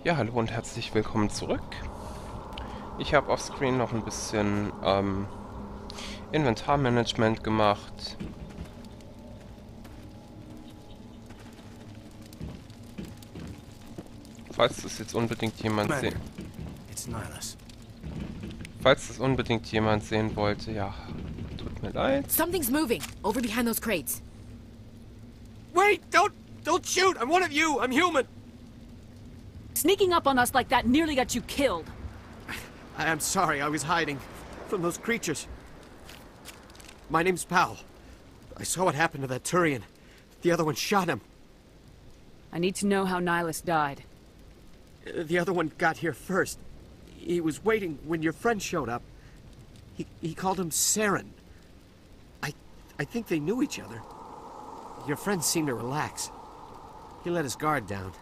Ja, hallo und herzlich willkommen zurück. Ich habe offscreen noch ein bisschen Inventarmanagement gemacht. Falls das jetzt unbedingt jemand sehen... Falls das unbedingt jemand sehen wollte, ja, tut mir leid. Something's moving over behind those crates. Wait! Don't shoot! I'm one of you! I'm human! Sneaking up on us like that nearly got you killed. I'm sorry, I was hiding from those creatures. My name's Powell. I saw what happened to that Turian. The other one shot him. I need to know how Nihilus died. The other one got here first. He was waiting when your friend showed up. He called him Saren. I think they knew each other. Your friend seemed to relax. He let his guard down.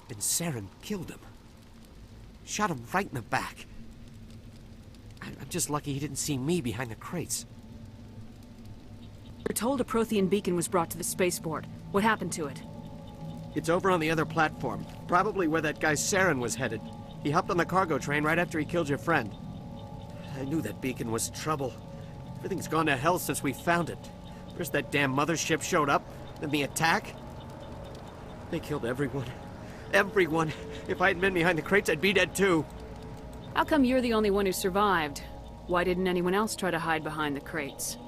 And Saren killed him. Shot him right in the back. I'm just lucky he didn't see me behind the crates. We're told a Prothean beacon was brought to the spaceport. What happened to it? It's over on the other platform. Probably where that guy Saren was headed. He hopped on the cargo train right after he killed your friend. I knew that beacon was trouble. Everything's gone to hell since we found it. First that damn mothership showed up, then the attack. They killed everyone. Everyone. If I hadn't been behind the crates, I'd be dead too. How come you're the only one who survived? Why didn't anyone else try to hide behind the crates?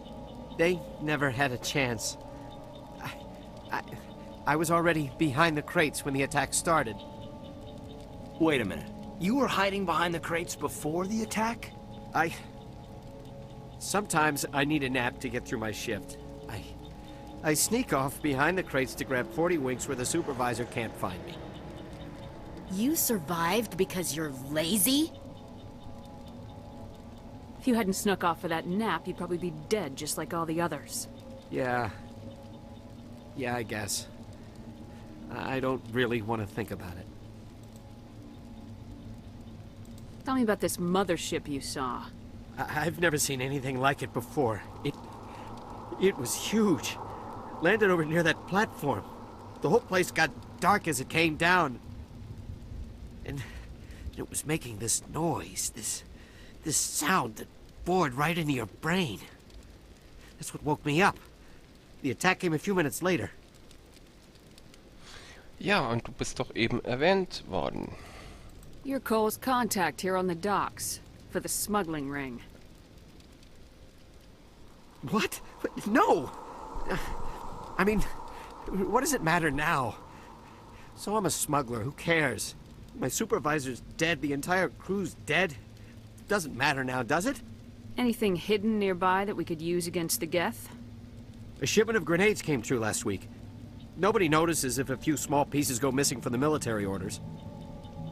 They never had a chance. I was already behind the crates when the attack started. Wait a minute. You were hiding behind the crates before the attack? Sometimes I need a nap to get through my shift. I sneak off behind the crates to grab 40 winks where the supervisor can't find me. You survived because you're lazy? If you hadn't snuck off for that nap, you'd probably be dead just like all the others. Yeah, I guess. I don't really want to think about it. Tell me about this mothership you saw. I've never seen anything like it before. It was huge. Landed over near that platform. The whole place got dark as it came down. And it was making this noise, this sound that bored right into your brain. That's what woke me up. The attack came a few minutes later. Ja, und du bist doch eben erwähnt worden. You're Cole's contact here on the docks, for the smuggling ring. What? No! I mean, what does it matter now? So I'm a smuggler, who cares? My supervisor's dead, the entire crew's dead. Doesn't matter now, does it? Anything hidden nearby that we could use against the Geth? A shipment of grenades came through last week. Nobody notices if a few small pieces go missing from the military orders.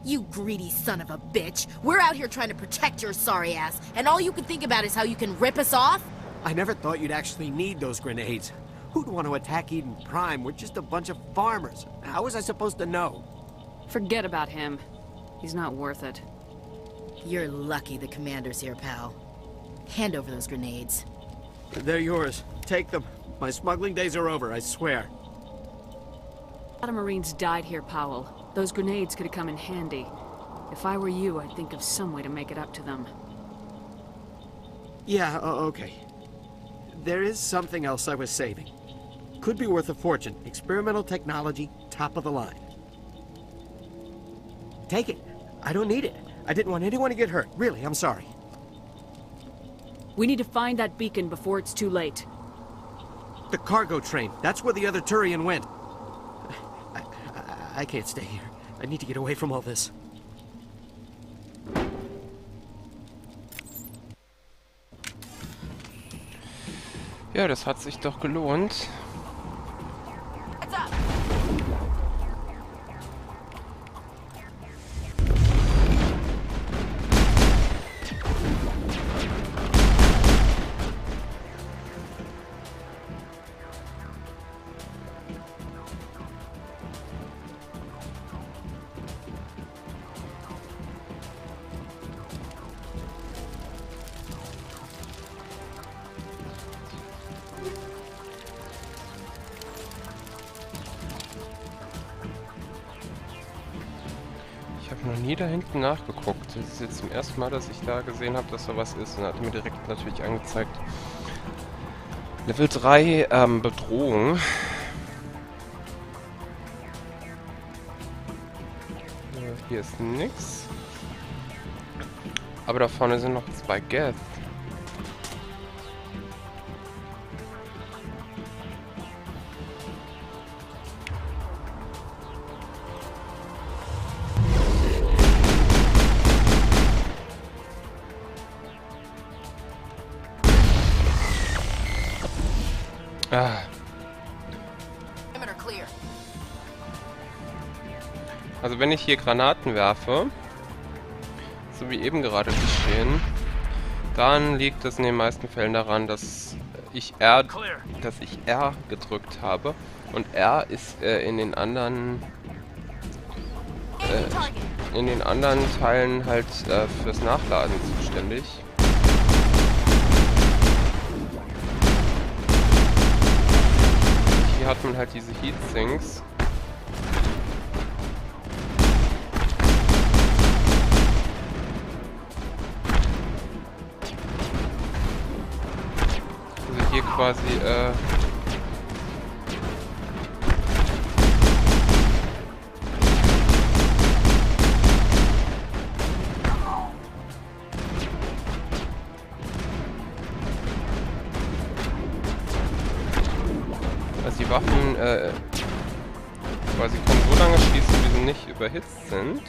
You greedy son of a bitch. We're out here trying to protect your sorry ass, and all you can think about is how you can rip us off? I never thought you'd actually need those grenades. Who'd want to attack Eden Prime? We're just a bunch of farmers. How was I supposed to know? Forget about him. He's not worth it. You're lucky the commander's here, pal. Hand over those grenades. They're yours. Take them. My smuggling days are over, I swear. A lot of Marines died here, Powell. Those grenades could have come in handy. If I were you, I'd think of some way to make it up to them. Yeah, okay. There is something else I was saving. Could be worth a fortune. Experimental technology, top of the line. Take it. I don't need it. I didn't want anyone to get hurt. Really, I'm sorry. We need to find that beacon before it's too late. The cargo train. That's where the other Turian went. I can't stay here. I need to get away from all this. Ja, das hat sich doch gelohnt. habe noch nie da hinten nachgeguckt. Das ist jetzt zum ersten Mal, dass ich da gesehen habe, dass da was ist. Und hat mir direkt natürlich angezeigt. Level 3, Bedrohung. Hier ist nix. Aber da vorne sind noch 2 Geth. Also wenn ich hier Granaten werfe, so wie eben gerade geschehen, dann liegt es in den meisten Fällen daran, dass ich R gedrückt habe. Und R ist in den anderen Teilen halt fürs Nachladen zuständig. Hier hat man halt diese Heatsinks. Also hier quasi die Waffen quasi können so lange schießen, wie sie nicht überhitzt sind.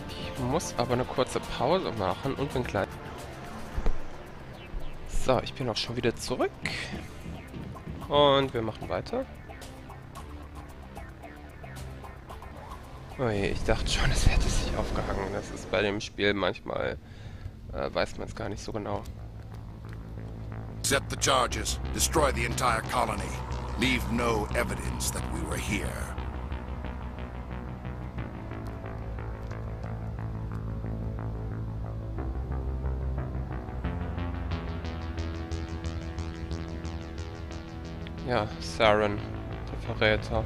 Ich muss aber eine kurze Pause machen und bin gleich. So, ich bin auch schon wieder zurück. Und wir machen weiter. Oh je, ich dachte schon, es hätte sich aufgehangen. Das ist bei dem Spiel manchmal, weiß man es gar nicht so genau. Accept the charges. Destroy the entire colony. Leave no evidence that we were here. Ja, Saren, der Verräter.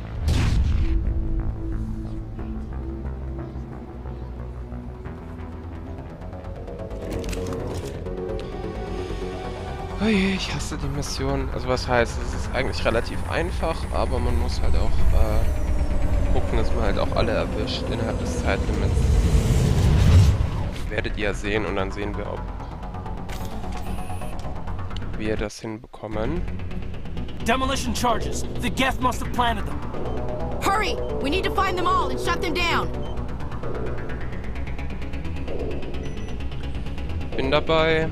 Oh je, ich hasse die Mission. Also was heißt, es ist eigentlich relativ einfach, aber man muss halt auch gucken, dass man halt auch alle erwischt innerhalb des Zeitlimits. Werdet ihr ja sehen und dann sehen wir, ob wir das hinbekommen. Demolition charges. The Geth must have planted them. Hurry! We need to find them all and shut them down. Bin dabei.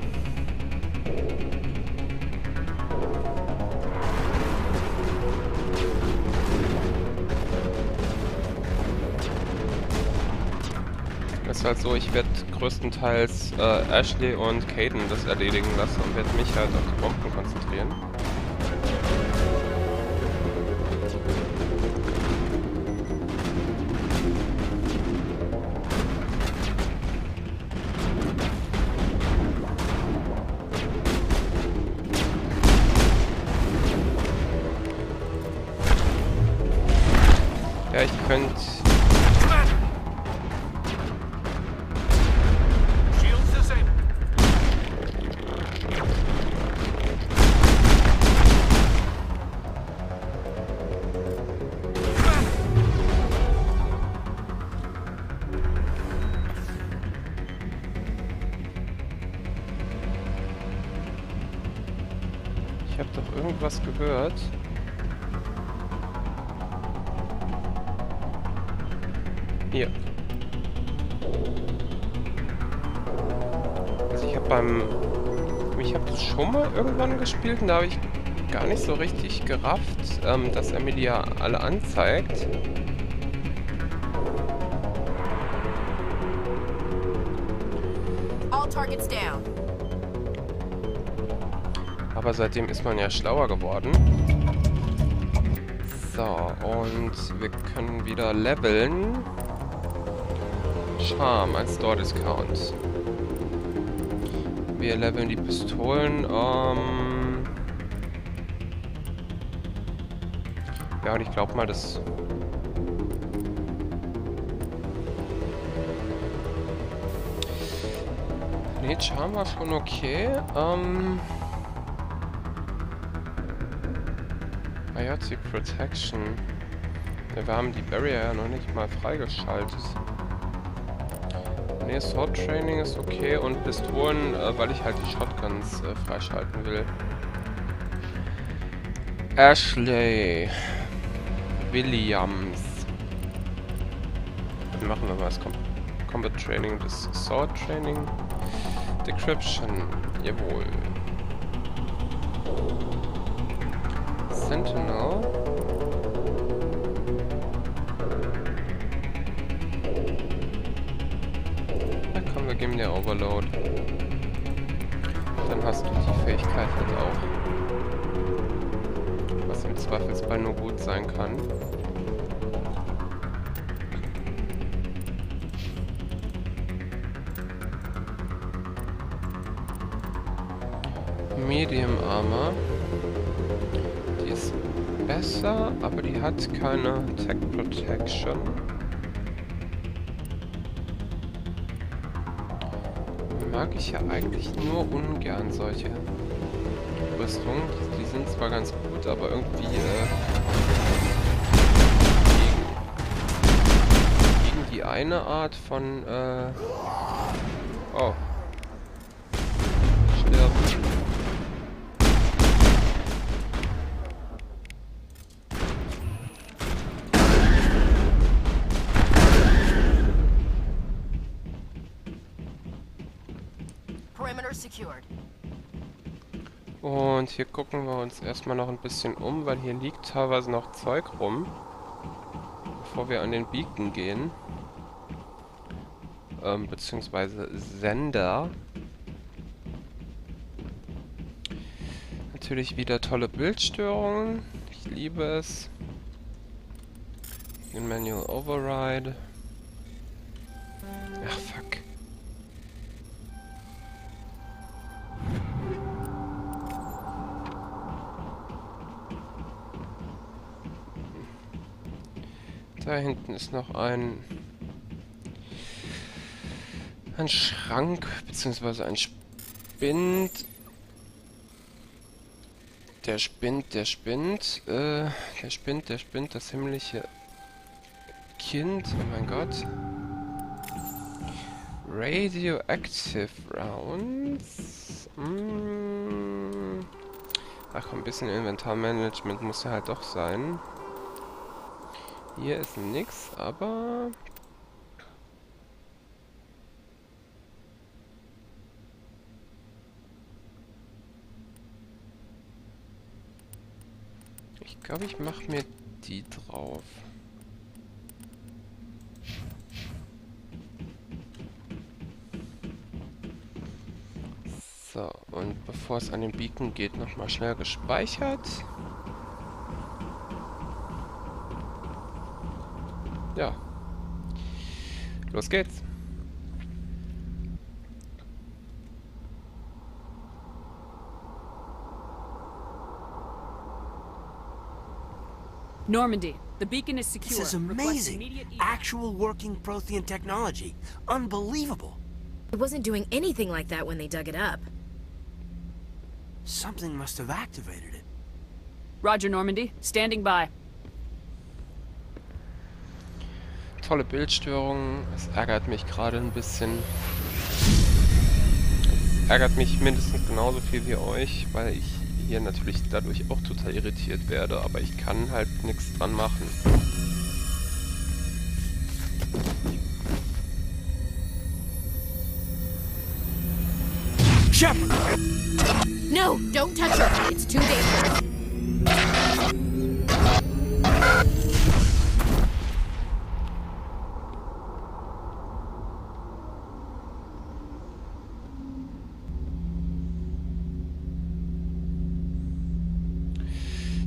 Es ist halt so, ich werde größtenteils Ashley und Caden das erledigen lassen und werde mich halt auf die Bomben konzentrieren. Ja, ich könnte... Ich habe doch irgendwas gehört. Hier. Also ich habe das schon mal irgendwann gespielt und da habe ich gar nicht so richtig gerafft, dass er mir die ja alle anzeigt. All targets down. Aber seitdem ist man ja schlauer geworden. So, und wir können wieder leveln. Charme als Store-Discount. Wir leveln die Pistolen. Ja, und ich glaube mal, das... Nee, Charm war schon okay. Biotic Protection. Ja, wir haben die Barrier ja noch nicht mal freigeschaltet. Nee, Sword Training ist okay und Pistolen, weil ich halt die Shotguns freischalten will. Ashley Williams. Dann machen wir mal das Combat Training, das Sword Training. Decryption, jawohl. Sentinel. Na komm, wir geben dir Overload. Dann hast du die Fähigkeit halt auch. Was im Zweifelsfall nur gut sein kann. Medium Armor. Die ist besser, aber die hat keine Tech Protection. Mag ich ja eigentlich nur ungern solche Rüstungen. Die sind zwar ganz gut, aber irgendwie gegen die eine Art von oh. Stirb. Und hier gucken wir uns erstmal noch ein bisschen um, weil hier liegt teilweise noch Zeug rum, bevor wir an den Beacon gehen. Beziehungsweise Sender. Natürlich wieder tolle Bildstörungen. Ich liebe es. Den Manual Override. Ach, fuck. Da hinten ist noch ein Schrank, beziehungsweise ein Spind. Der spinnt, das himmlische Kind, oh mein Gott. Radioactive Rounds. Ach komm, ein bisschen Inventarmanagement muss ja halt doch sein. Hier ist nix, aber... Ich glaube, ich mache mir die drauf. So, und bevor es an den Beacon geht, nochmal schnell gespeichert. Ja. Los geht's. Normandy, the beacon is secure. This is Request amazing. immediate Actual working Prothean technology. Unbelievable. It wasn't doing anything like that when they dug it up. Something must have activated it. Roger, Normandy. Standing by. Tolle Bildstörungen. Es ärgert mich gerade ein bisschen. Es ärgert mich mindestens genauso viel wie euch, weil ich hier natürlich dadurch auch total irritiert werde, aber ich kann halt nichts dran machen. Shepard! No, don't touch her. It's too dangerous.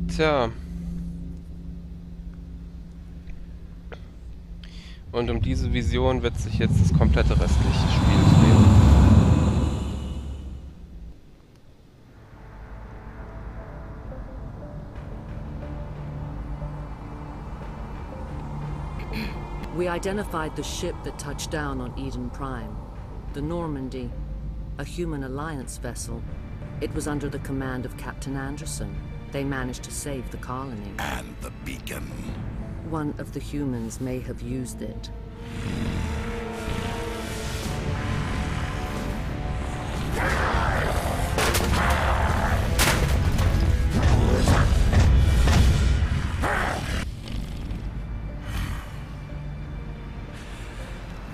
Tja. Und um diese Vision wird sich jetzt das komplette restliche Spiel drehen. identified the ship that touched down on Eden Prime, the Normandy, a human alliance vessel. It was under the command of Captain Anderson. They managed to save the colony. And the beacon. One of the humans may have used it.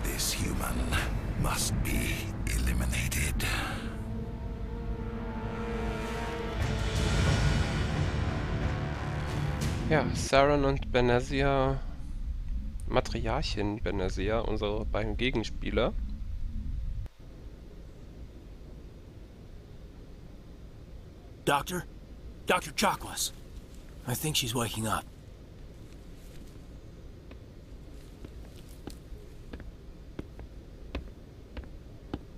This human must be eliminated. Ja, Saren und Benazir, Matriarchin Benazir, unsere beiden Gegenspieler. Doctor? Dr. Chakwas. I think she's waking up.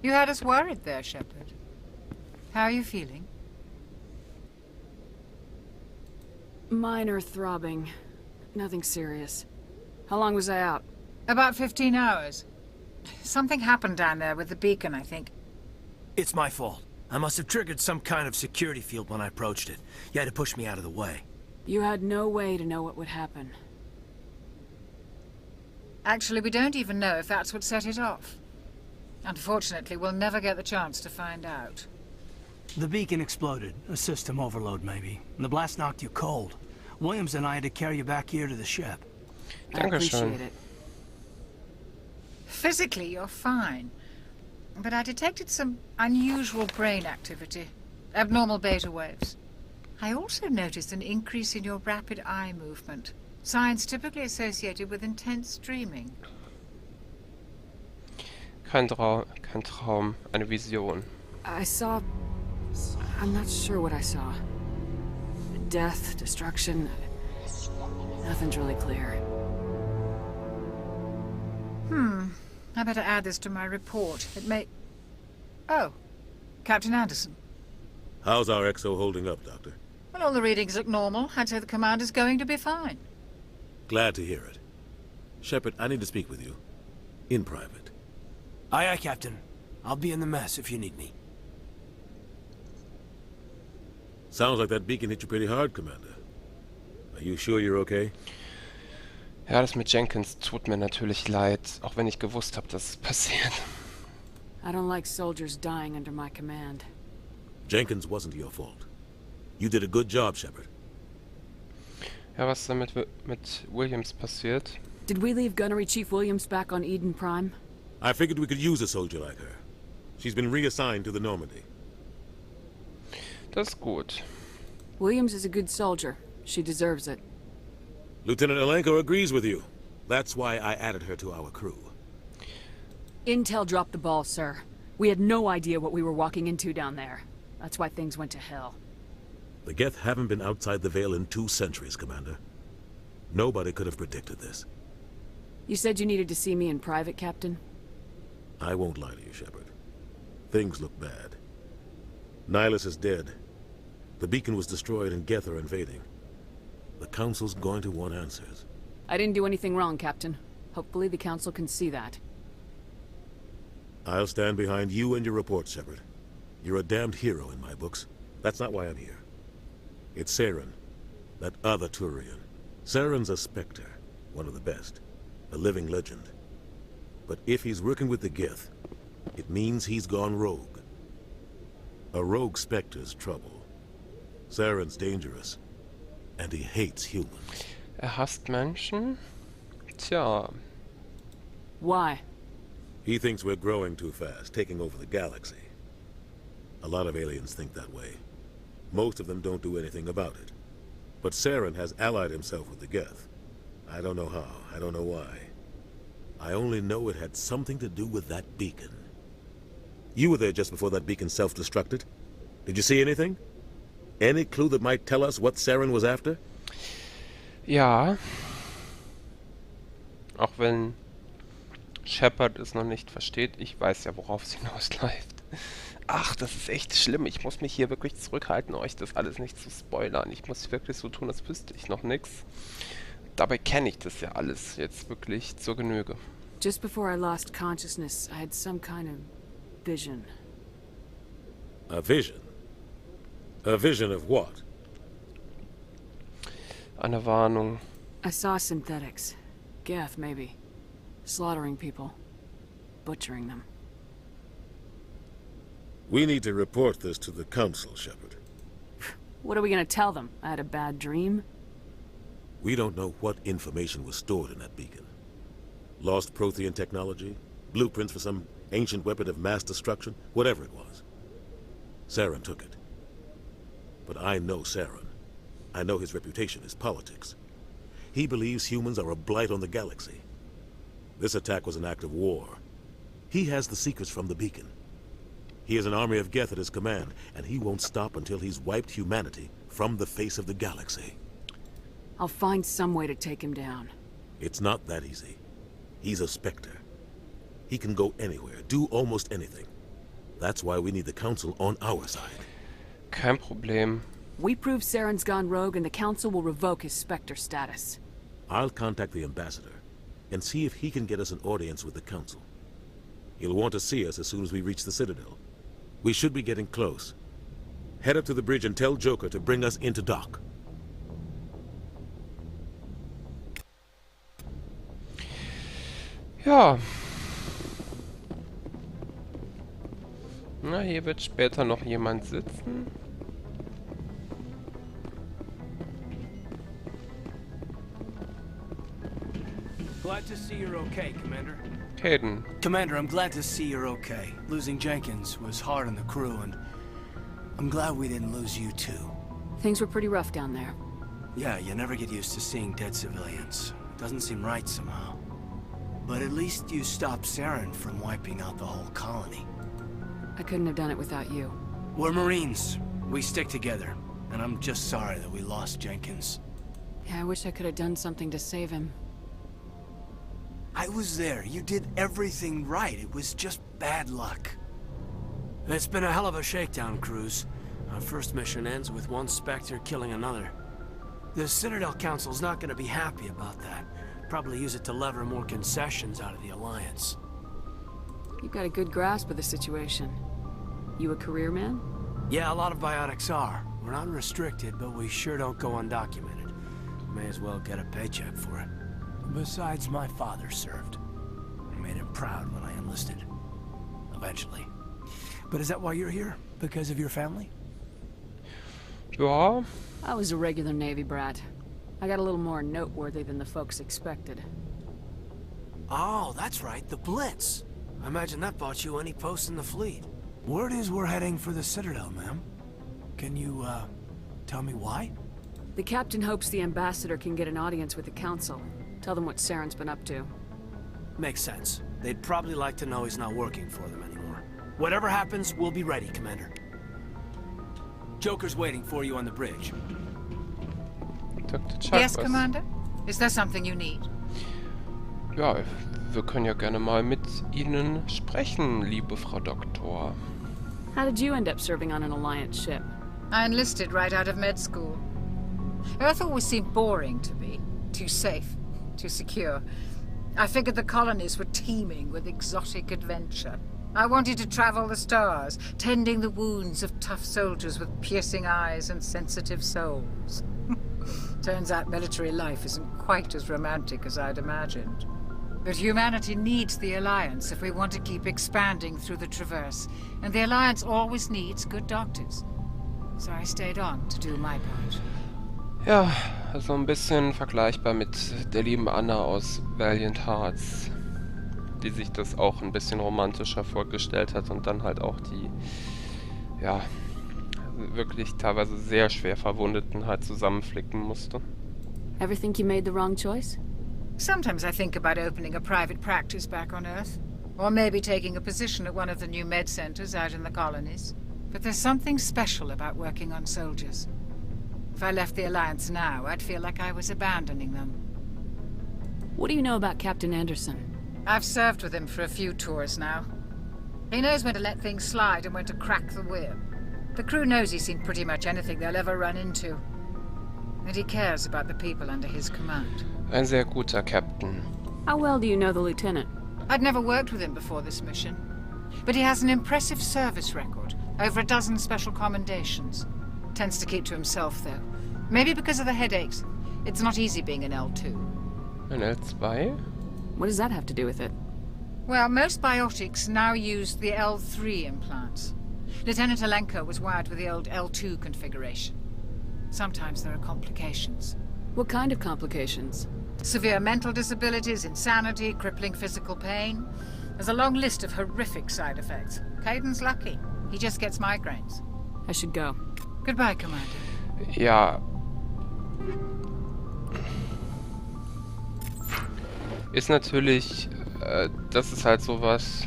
You had us worried there, Shepard. How are you feeling? Minor throbbing. Nothing serious. How long was I out? About 15 hours. Something happened down there with the beacon, I think. It's my fault. I must have triggered some kind of security field when I approached it. You had to push me out of the way. You had no way to know what would happen. Actually, we don't even know if that's what set it off. Unfortunately, we'll never get the chance to find out. The beacon exploded. A system overload, maybe. And the blast knocked you cold. Williams and I had to carry you back here to the ship. I appreciate it. Physically, you're fine. But I detected some unusual brain activity. Abnormal beta waves. I also noticed an increase in your rapid eye movement. Signs typically associated with intense dreaming. Kein Traum, eine Vision. I saw... I'm not sure what I saw. Death, destruction... Nothing's really clear. I better add this to my report. It may... Oh, Captain Anderson. How's our XO holding up, Doctor? Well, all the readings look normal. I'd say the commander's going to be fine. Glad to hear it. Shepard, I need to speak with you. In private. Aye, aye, Captain. I'll be in the mess if you need me. Sounds like that beacon hit you pretty hard, Commander. Are you sure you're okay? Ja, das mit Jenkins tut mir natürlich leid, auch wenn ich gewusst habe, dass es passiert. I don't like soldiers dying under my command. Jenkins wasn't your fault. You did a good job, Shepard. Ja, was ist damit mit Williams passiert? Did we leave Gunnery Chief Williams back on Eden Prime? I figured we could use a soldier like her. She's been reassigned to the Normandy. Das ist gut. Williams is a good soldier. She deserves it. Lieutenant Alenko agrees with you. That's why I added her to our crew. Intel dropped the ball, sir. We had no idea what we were walking into down there. That's why things went to hell. The Geth haven't been outside the Veil in 2 centuries, Commander. Nobody could have predicted this. You said you needed to see me in private, Captain? I won't lie to you, Shepard. Things look bad. Nihilus is dead. The beacon was destroyed and Geth are invading. The Council's going to want answers. I didn't do anything wrong, Captain. Hopefully the Council can see that. I'll stand behind you and your report, Shepard. You're a damned hero in my books. That's not why I'm here. It's Saren, that other Turian. Saren's a Spectre, one of the best. A living legend. But if he's working with the Geth, it means he's gone rogue. A rogue Spectre's trouble. Saren's dangerous. And he hates humans. Hasst Menschen? Tja. Why? He thinks we're growing too fast, taking over the Galaxie. A lot of aliens think that way. Most of them don't do anything about it. But Saren has allied himself with the Geth. I don't know how, I don't know why. I only know it had something to do with that beacon. You were there just before that beacon self-destructed. Did you see anything? Any clue that might tell us what Saren was after? Ja. Auch wenn Shepard es noch nicht versteht, ich weiß ja, worauf es hinausläuft. Ach, das ist echt schlimm. Ich muss mich hier wirklich zurückhalten, euch das alles nicht zu spoilern. Ich muss wirklich so tun, als wüsste ich noch nichts. Dabei kenne ich das ja alles jetzt wirklich zur Genüge. Just before I lost consciousness, I had some kind of vision. A vision? A vision of what? Eine Warnung. I saw synthetics. Geth, maybe. Slaughtering people. Butchering them. We need to report this to the council, Shepard. What are we gonna tell them? I had a bad dream? We don't know what information was stored in that beacon. Lost Prothean technology? Blueprints for some ancient weapon of mass destruction? Whatever it was. Saren took it. But I know Saren. I know his reputation is politics. He believes humans are a blight on the galaxy. This attack was an act of war. He has the secrets from the beacon. He has an army of Geth at his command, and he won't stop until he's wiped humanity from the face of the galaxy. I'll find some way to take him down. It's not that easy. He's a Spectre. He can go anywhere, do almost anything. That's why we need the Council on our side. Kein Problem. We prove Saren's gone rogue and the Council will revoke his Spectre status. I'll contact the Ambassador and see if he can get us an audience with the Council. He'll want to see us as soon as we reach the Citadel. We should be getting close. Head up to the bridge and tell Joker to bring us into dock. Ja. Na, hier wird später noch jemand sitzen. Glad to see you're okay, Commander. Hayden. Commander, I'm glad to see you're okay. Losing Jenkins was hard on the crew, and I'm glad we didn't lose you too. Things were pretty rough down there. Yeah, you never get used to seeing dead civilians. Doesn't seem right somehow. But at least you stopped Saren from wiping out the whole colony. I couldn't have done it without you. We're Marines. We stick together. And I'm just sorry that we lost Jenkins. Yeah, I wish I could have done something to save him. I was there. You did everything right. It was just bad luck. It's been a hell of a shakedown cruise. Our first mission ends with one Spectre killing another. The Citadel Council's not gonna be happy about that. Probably use it to lever more concessions out of the Alliance. You've got a good grasp of the situation. You a career man? Yeah, a lot of biotics are. We're not restricted, but we sure don't go undocumented. May as well get a paycheck for it. Besides, my father served. I made him proud when I enlisted. Eventually. But is that why you're here? Because of your family? Ja. I was a regular Navy brat. I got a little more noteworthy than the folks expected. Oh, that's right, the Blitz. I imagine that bought you any post in the fleet. Word is we're heading for the Citadel, ma'am. Can you, tell me why? The captain hopes the Ambassador can get an audience with the Council. Tell them what Saren's been up to. Makes sense. They'd probably like to know he's not working for them anymore. Whatever happens, we'll be ready, Commander. Joker's waiting for you on the bridge. Dr. Yes, was. Commander? Is there something you need? Ja, wir können ja gerne mal mit Ihnen sprechen, liebe Frau Doktor. How did you end up serving on an Alliance ship? I enlisted right out of med school. Earth always seemed boring to me. Too safe, too secure. I figured the colonies were teeming with exotic adventure. I wanted to travel the stars, tending the wounds of tough soldiers with piercing eyes and sensitive souls. Turns out military life isn't quite as romantic as I'd imagined. But humanity needs the Alliance if we want to keep expanding through the Traverse, and the Alliance always needs good doctors. So I stayed on to do my part. Ja, so ein bisschen vergleichbar mit der lieben Anna aus Valiant Hearts, die sich das auch ein bisschen romantischer vorgestellt hat und dann halt auch die, ja, wirklich teilweise sehr schwer Verwundeten halt zusammenflicken musste. Ever think you made the wrong choice? Sometimes I think about opening a private practice back on Earth. Or maybe taking a position at one of the new med centers out in the colonies. But there's something special about working on soldiers. If I left the Alliance now, I'd feel like I was abandoning them. What do you know about Captain Anderson? I've served with him for a few tours now. He knows when to let things slide and when to crack the whip. The crew knows he's seen pretty much anything they'll ever run into. And he cares about the people under his command. Ein sehr guter Captain. How well do you know the lieutenant? I'd never worked with him before this mission. But he has an impressive service record. Over a dozen special commendations. Tends to keep to himself, though. Maybe because of the headaches. It's not easy being an L2. Ein L2? What does that have to do with it? Well, most biotics now use the L3 implants. Lieutenant Alenko was wired with the old L2 configuration. Sometimes there are complications. What kind of complications? Severe mental disabilities, insanity, crippling physical pain. There's a long list of horrific side effects. Caden's lucky. He just gets migraines. I should go. Goodbye, Commander. Ja. Ist natürlich, das ist halt sowas.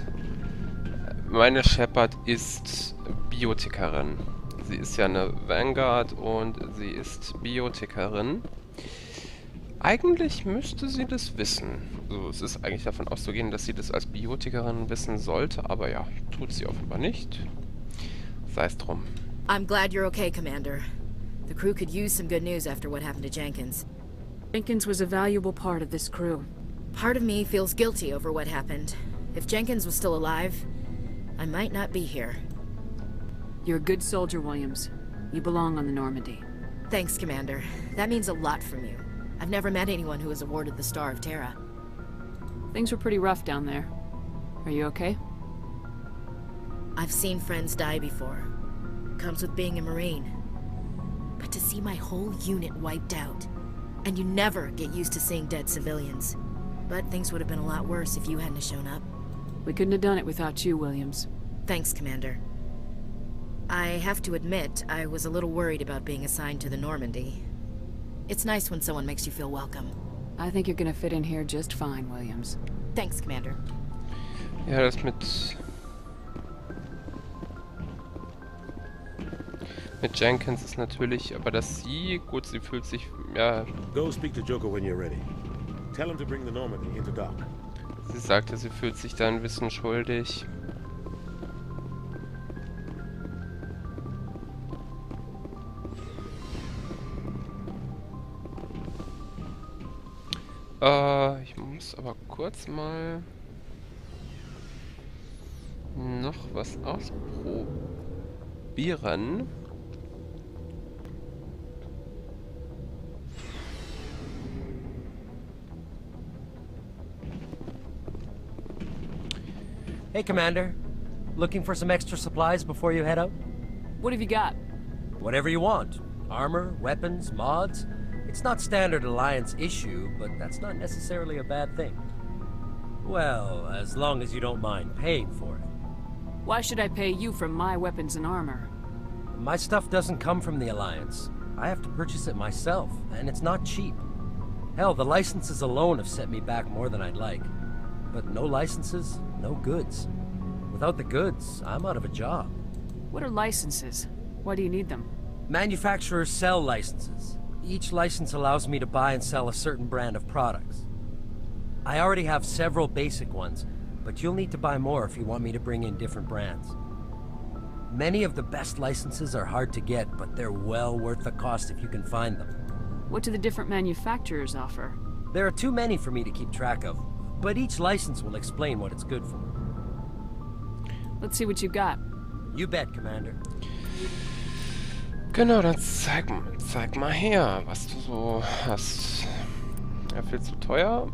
Meine Shepard ist Biotikerin. Sie ist ja eine Vanguard und sie ist Biotikerin. Eigentlich müsste sie das wissen. Also es ist eigentlich davon auszugehen, dass sie das als Biotikerin wissen sollte, aber ja, tut sie offenbar nicht. Sei es drum. I'm glad you're okay, Commander. The crew could use some good news after what happened to Jenkins. Jenkins was a valuable part of this crew. Part of me feels guilty over what happened. If Jenkins was still alive, I might not be here. You're a good soldier, Williams. You belong on the Normandy. Thanks, Commander. That means a lot from you. I've never met anyone who was awarded the Star of Terra. Things were pretty rough down there. Are you okay? I've seen friends die before. Comes with being a Marine. But to see my whole unit wiped out, and you never get used to seeing dead civilians. But things would have been a lot worse if you hadn't shown up. We couldn't have done it without you, Williams. Thanks, Commander. I have to admit, I was a little worried about being assigned to the Normandy. It's nice when someone makes you feel welcome. I think you're gonna fit in here just fine, Williams. Thanks, Commander. Ja, das mit Jenkins ist natürlich, aber dass sie, gut, sie fühlt sich, ja... Go speak to Joker when you're ready. Tell him to bring the Normandy into dock. Sie sagte, sie fühlt sich da ein bisschen schuldig. Ich muss aber kurz mal noch was ausprobieren. Hey, Commander. Looking for some extra supplies before you head out? What have you got? Whatever you want. Armor, weapons, mods. It's not standard Alliance issue, but that's not necessarily a bad thing. Well, as long as you don't mind paying for it. Why should I pay you for my weapons and armor? My stuff doesn't come from the Alliance. I have to purchase it myself, and it's not cheap. Hell, the licenses alone have set me back more than I'd like. But no licenses, no goods. Without the goods, I'm out of a job. What are licenses? Why do you need them? Manufacturers sell licenses. Each license allows me to buy and sell a certain brand of products. I already have several basic ones, but you'll need to buy more if you want me to bring in different brands. Many of the best licenses are hard to get, but they're well worth the cost if you can find them. What do the different manufacturers offer? There are too many for me to keep track of, but each license will explain what it's good for. Let's see what you got. You bet, Commander. Genau, dann zeig mal her, was du so hast. Ja, viel zu teuer.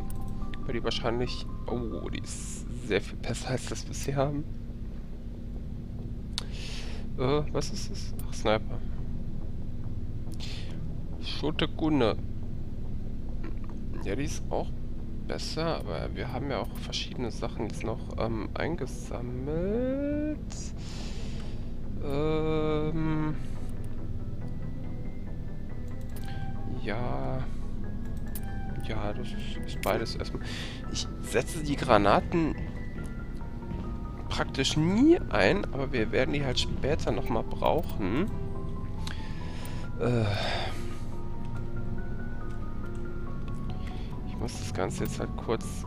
Weil die wahrscheinlich... Oh, die ist sehr viel besser als das bisher haben. Was ist das? Ach, Sniper. Schotegunde. Ja, die ist auch besser, aber wir haben ja auch verschiedene Sachen jetzt noch eingesammelt. Ja. Ja, das ist beides erstmal. Ich setze die Granaten praktisch nie ein, aber wir werden die halt später nochmal brauchen. Ich muss das Ganze jetzt halt kurz...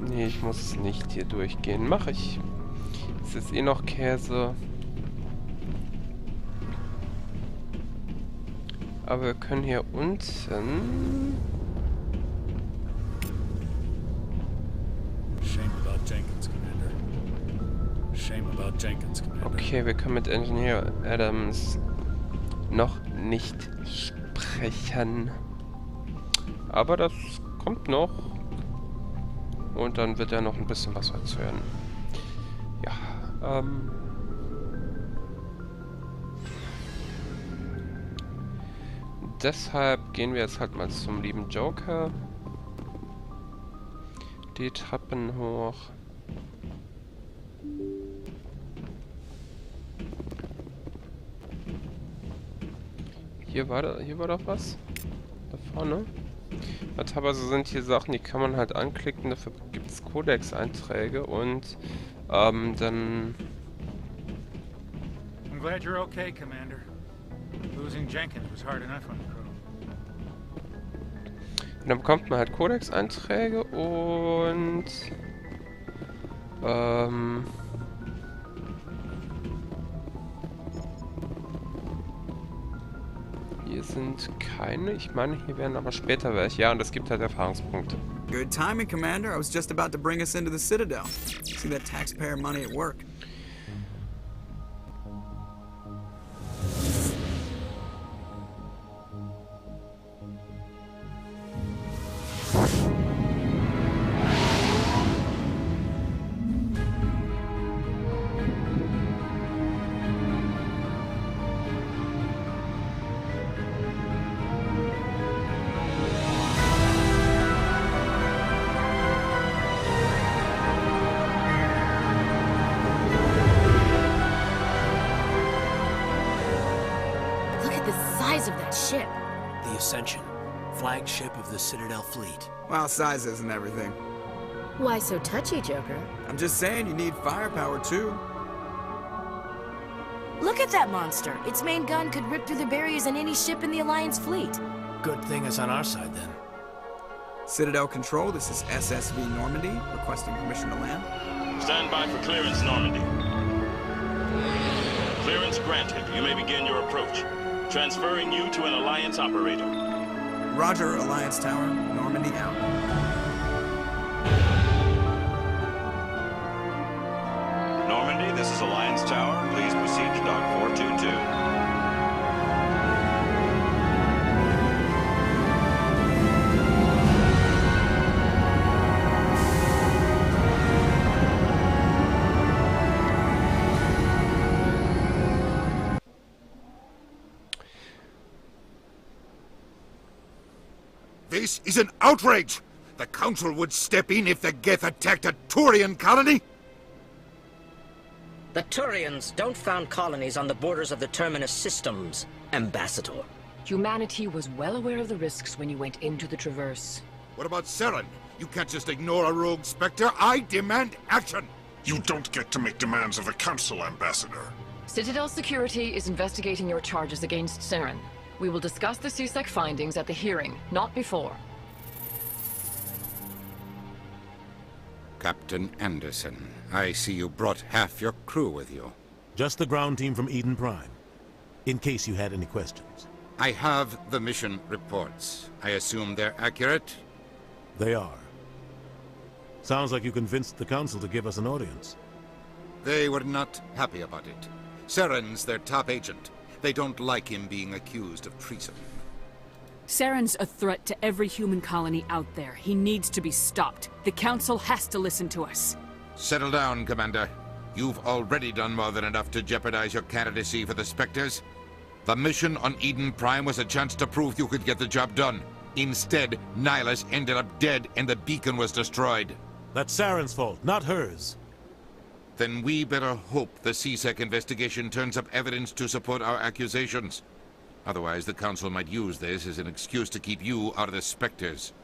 Nee, ich muss es nicht hier durchgehen. Mache ich. Es ist eh noch Aber wir können hier unten... Okay, wir können mit Engineer Adams noch nicht sprechen. Aber das kommt noch. Und dann wird er noch ein bisschen was erzählen. Ja, deshalb gehen wir jetzt halt mal zum lieben Joker. Die Treppen hoch. Hier war doch was. Da vorne. Teilweise sind hier Sachen, die kann man halt anklicken. Dafür gibt es Codex-Einträge und dann... I'm glad you're okay, Commander. Losing Jenkins was hard enough on the crew. Und dann bekommt man halt Codex-Einträge und... Hier sind keine. Ich meine, hier werden aber später welche. Ja, und es gibt halt Erfahrungspunkte. Good timing, Commander. I was just about to bring us into the Citadel. See that taxpayer money at work. Of that ship. The Ascension, flagship of the Citadel fleet. Well, size isn't everything. Why so touchy, Joker? I'm just saying you need firepower too. Look at that monster. Its main gun could rip through the barriers in any ship in the Alliance fleet. Good thing it's on our side then. Citadel Control, this is SSV Normandy, requesting permission to land. Stand by for clearance, Normandy. Clearance granted. You may begin your approach. Transferring you to an Alliance operator. Roger, Alliance Tower. Normandy out. Normandy, this is Alliance Tower. Please proceed to Dock 422. This is an outrage! The Council would step in if the Geth attacked a Turian colony? The Turians don't found colonies on the borders of the Terminus systems, Ambassador. Humanity was well aware of the risks when you went into the Traverse. What about Saren? You can't just ignore a rogue Spectre. I demand action! You don't get to make demands of the Council, Ambassador. Citadel Security is investigating your charges against Saren. We will discuss the CSEC findings at the hearing, not before. Captain Anderson, I see you brought half your crew with you. Just the ground team from Eden Prime, in case you had any questions. I have the mission reports. I assume they're accurate? They are. Sounds like you convinced the Council to give us an audience. They were not happy about it. Saren's their top agent. They don't like him being accused of treason. Saren's a threat to every human colony out there. He needs to be stopped. The Council has to listen to us. Settle down, Commander. You've already done more than enough to jeopardize your candidacy for the Spectres. The mission on Eden Prime was a chance to prove you could get the job done. Instead, Nihilus ended up dead and the beacon was destroyed. That's Saren's fault, not hers. Then we better hope the CSEC investigation turns up evidence to support our accusations. Otherwise, the Council might use this as an excuse to keep you out of the Spectres.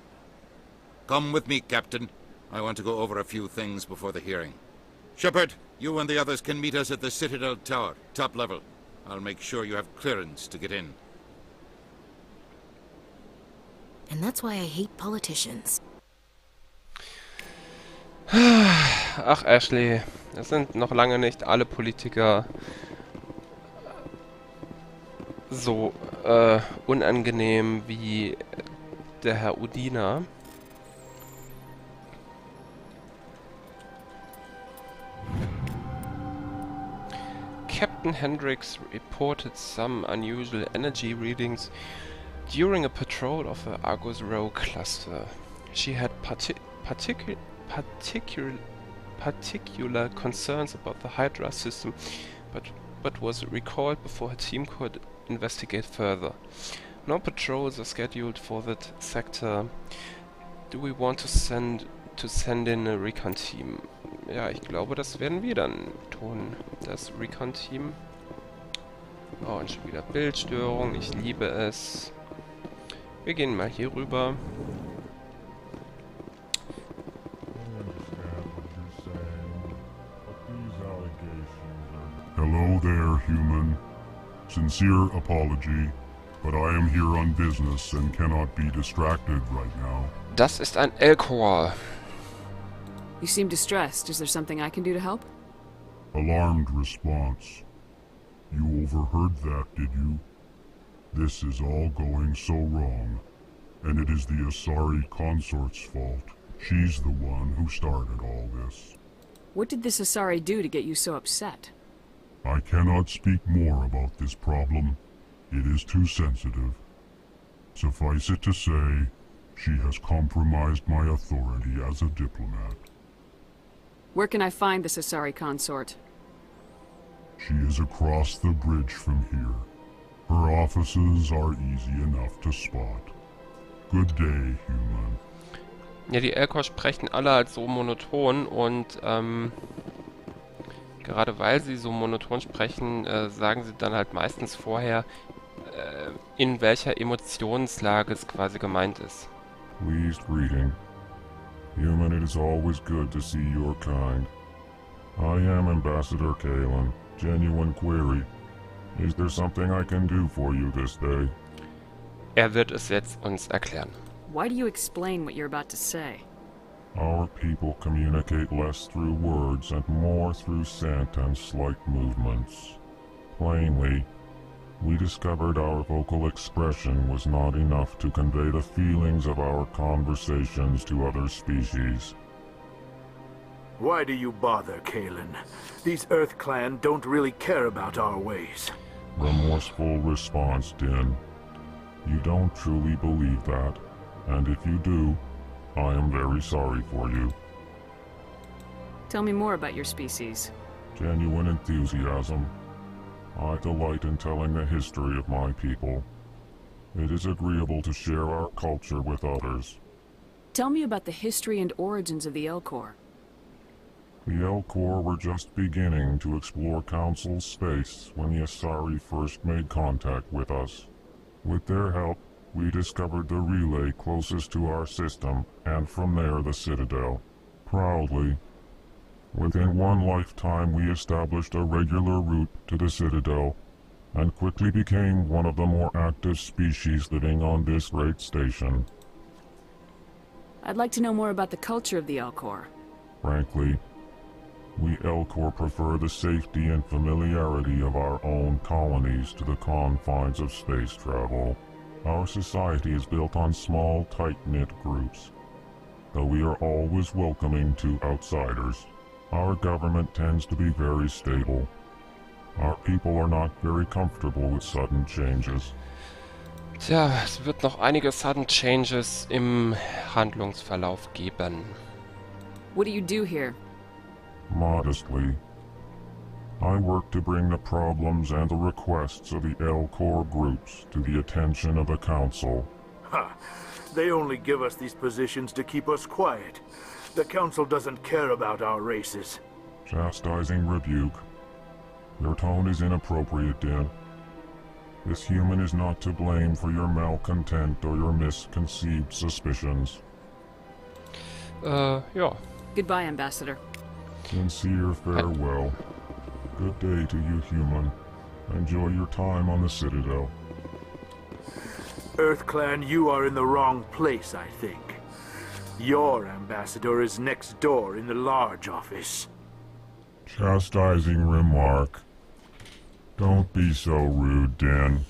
Come with me, Captain. I want to go over a few things before the hearing. Shepard, you and the others can meet us at the Citadel Tower, top level. I'll make sure you have clearance to get in. And that's why I hate politicians. Ach, Ashley, es sind noch lange nicht alle Politiker so unangenehm wie der Herr Udina. Captain Hendricks reported some unusual energy readings during a patrol of the Argus Row cluster. She had particular concerns about the Hydra system, but was recalled before her team could investigate further. No patrols are scheduled for that sector. Do we want to send in a Recon Team? Ja, ich glaube, das werden wir dann tun. Das Recon Team. Oh, und schon wieder Bildstörung. Ich liebe es. Wir gehen mal hier rüber. Hello there, human. Sincere apology, but I am here on business and cannot be distracted right now. Das ist ein Elcor. You seem distressed. Is there something I can do to help? Alarmed response. You overheard that, did you? This is all going so wrong, and it is the Asari consort's fault. She's the one who started all this. What did this Asari do to get you so upset? I cannot speak more about this problem. It is too sensitive. Suffice it to say, she has compromised my authority as a diplomat. Where can I find this Asari consort? She is across the bridge from here. Her offices are easy enough to spot. Good day, human. Ja, die Elcor sprechen alle halt so monoton und gerade weil sie so monoton sprechen, sagen sie dann halt meistens vorher, in welcher Emotionslage es quasi gemeint ist. Pleased greeting. Human, it is always good to see your kind. I am Ambassador Kalen. Genuine query. Is there something I can do for you this day? Er wird es jetzt uns erklären. Why do you explain what you're about to say? Our people communicate less through words and more through scent and slight movements. Plainly, we discovered our vocal expression was not enough to convey the feelings of our conversations to other species. Why do you bother, Kalen? These Earth Clan don't really care about our ways. Remorseful response, Din. You don't truly believe that, and if you do, I am very sorry for you. Tell me more about your species. Genuine enthusiasm. I delight in telling the history of my people. It is agreeable to share our culture with others. Tell me about the history and origins of the Elcor. The Elcor were just beginning to explore Council space when the Asari first made contact with us. With their help, we discovered the relay closest to our system, and from there the Citadel. Proudly, within one lifetime we established a regular route to the Citadel, and quickly became one of the more active species living on this great station. I'd like to know more about the culture of the Elcor. Frankly, we Elcor prefer the safety and familiarity of our own colonies to the confines of space travel. Our society is built on small, tight-knit groups, though we are always welcoming to outsiders. Our government tends to be very stable. Our people are not very comfortable with sudden changes. Tja, es wird noch einige sudden changes im Handlungsverlauf geben. What do you do here? Modestly, I work to bring the problems and the requests of the Elcor groups to the attention of the Council. Ha! They only give us these positions to keep us quiet. The Council doesn't care about our races. Chastising rebuke. Your tone is inappropriate, Din. This human is not to blame for your malcontent or your misconceived suspicions. Ja. Goodbye, Ambassador. Sincere farewell. Good day to you, human. Enjoy your time on the Citadel. Earth Clan, you are in the wrong place, I think. Your ambassador is next door in the large office. Chastising remark. Don't be so rude, Din.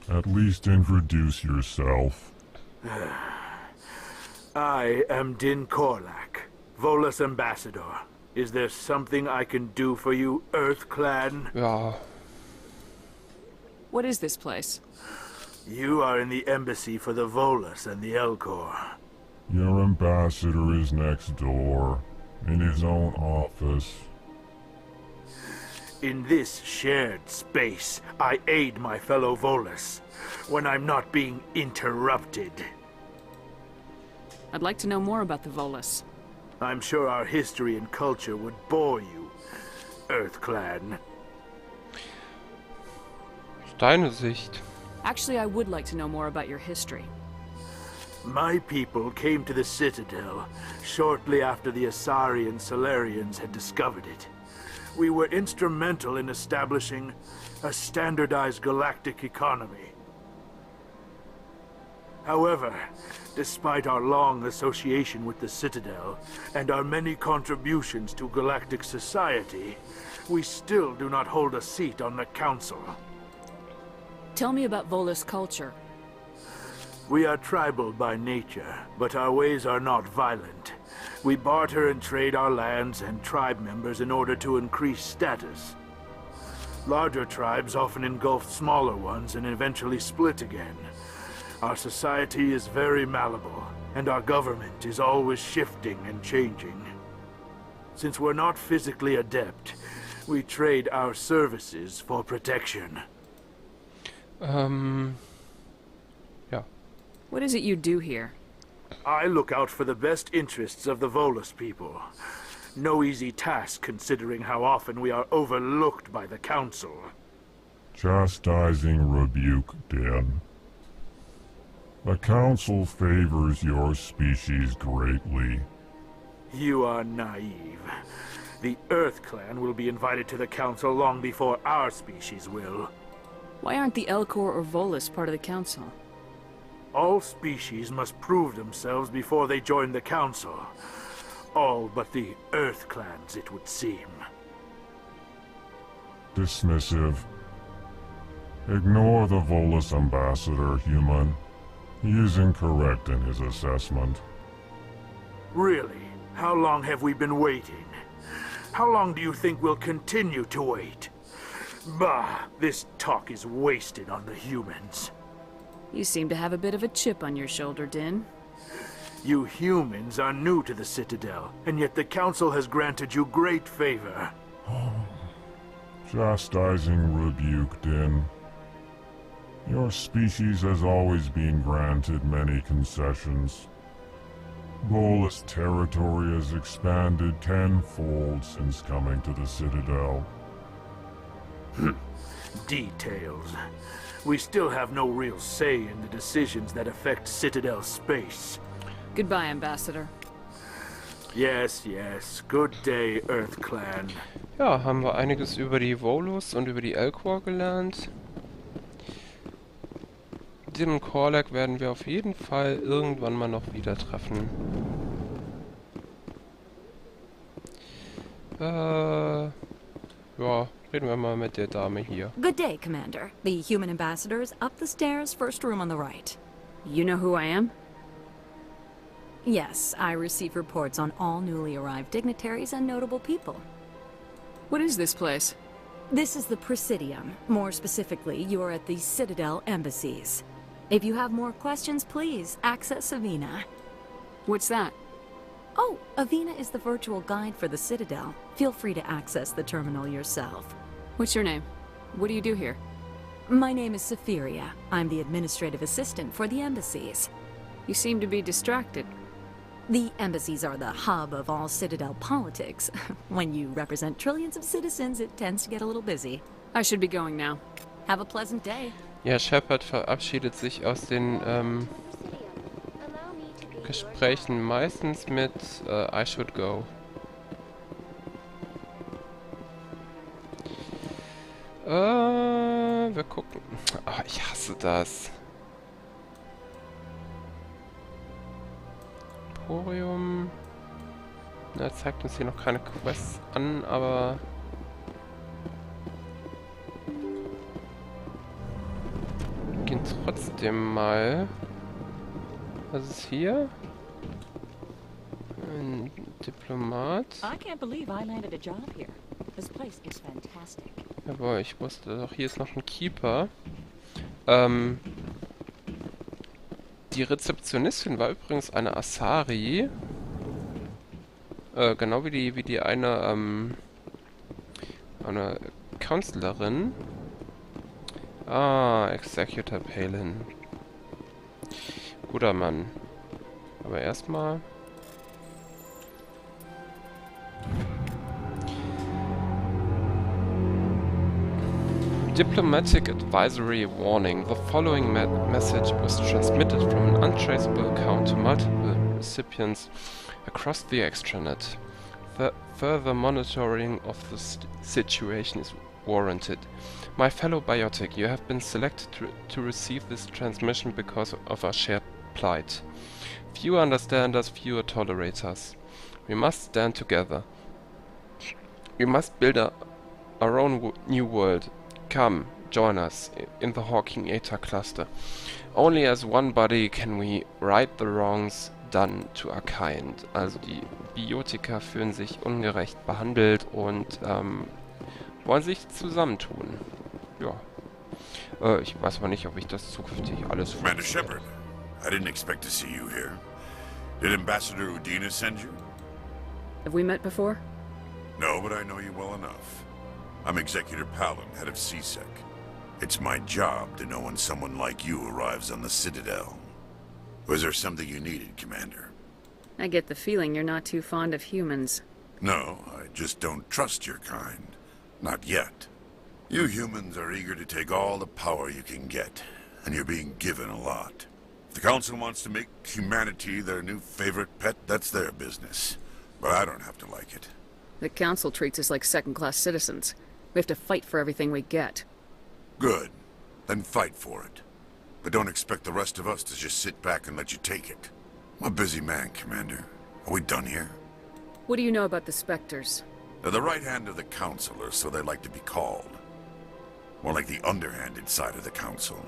At least introduce yourself. I am Din Korlak, Volus Ambassador. Is there something I can do for you, Earth Clan? Ja. What is this place? You are in the embassy for the Volus and the Elcor. Your ambassador is next door, in his own office. In this shared space, I aid my fellow Volus when I'm not being interrupted. I'd like to know more about the Volus. I'm sure our history and culture would bore you, Earth Clan. Deine Sicht. Actually, I would like to know more about your history. My people came to the Citadel shortly after the Asari and Solarians had discovered it. We were instrumental in establishing a standardized galactic economy. However, despite our long association with the Citadel and our many contributions to galactic society, we still do not hold a seat on the Council. Tell me about Volus culture. We are tribal by nature, but our ways are not violent. We barter and trade our lands and tribe members in order to increase status. Larger tribes often engulf smaller ones and eventually split again. Our society is very malleable, and our government is always shifting and changing. Since we're not physically adept, we trade our services for protection. Ja. What is it you do here? I look out for the best interests of the Volus people. No easy task considering how often we are overlooked by the Council. Chastising rebuke, Den. The Council favors your species greatly. You are naive. The Earth Clan will be invited to the Council long before our species will. Why aren't the Elcor or Volus part of the Council? All species must prove themselves before they join the Council. All but the Earth Clans, it would seem. Dismissive. Ignore the Volus ambassador, human. He is incorrect in his assessment. Really? How long have we been waiting? How long do you think we'll continue to wait? Bah, this talk is wasted on the humans. You seem to have a bit of a chip on your shoulder, Din. You humans are new to the Citadel, and yet the Council has granted you great favor. Chastising rebuke, Din. Your species has always been granted many concessions. Volus territory has expanded tenfold since coming to the Citadel. Details. We still have no real say in the decisions that affect Citadel space. Goodbye, Ambassador. Yes, yes. Good day, Earth Clan. Ja, haben wir einiges über die Volus und über die Elcor gelernt. Den Korlak werden wir auf jeden Fall irgendwann mal noch wieder treffen. Ja, reden wir mal mit der Dame hier. Good day, Commander. The human ambassador is up the stairs, first room on the right. You know who I am? Yes, I receive reports on all newly arrived dignitaries and notable people. What is this place? This is the Presidium. More specifically, you are at the Citadel embassies. If you have more questions, please access Avina. What's that? Oh, Avina is the virtual guide for the Citadel. Feel free to access the terminal yourself. What's your name? What do you do here? My name is Safiria. I'm the administrative assistant for the embassies. You seem to be distracted. The embassies are the hub of all Citadel politics. When you represent trillions of citizens, it tends to get a little busy. I should be going now. Have a pleasant day. Ja, Shepard verabschiedet sich aus den Gesprächen meistens mit I should go. Wir gucken. Ah, ich hasse das. Emporium. Na, zeigt uns hier noch keine Quests an, aber gehen dem mal. Was ist hier? Ein Diplomat. I can't believe I landed a job here. This place is fantastic. Jawohl, ich wusste doch, hier ist noch ein Keeper. Die Rezeptionistin war übrigens eine Asari. Genau wie die eine Kanzlerin. Ah, Executor Palin. Guter Mann. Aber erstmal... Diplomatic advisory warning. The following message was transmitted from an untraceable account to multiple recipients across the extranet. Further monitoring of the situation is warranted. My fellow biotic, you have been selected to receive this transmission because of our shared plight. Few understand us, fewer tolerate us. We must stand together. We must build our own new world. Come, join us in the Hawking Eta cluster. Only as one body can we right the wrongs done to our kind. Also die Biotiker fühlen sich ungerecht behandelt und wollen sich zusammentun. Ja. Ich weiß aber nicht, ob ich das zukünftig alles... Commander Shepard, I didn't expect to see you here. Did Ambassador Udina send you? Have we met before? No, but I know you well enough. I'm Executor Palin, head of CSEC. It's my job to know when someone like you arrives on the Citadel. Was there something you needed, Commander? I get the feeling you're not too fond of humans. No, I just don't trust your kind. Not yet. You humans are eager to take all the power you can get, and you're being given a lot. If the Council wants to make humanity their new favorite pet, that's their business. But I don't have to like it. The Council treats us like second-class citizens. We have to fight for everything we get. Good. Then fight for it. But don't expect the rest of us to just sit back and let you take it. I'm a busy man, Commander. Are we done here? What do you know about the Spectres? They're the right hand of the Council, or so they like to be called. More like the underhanded side of the Council.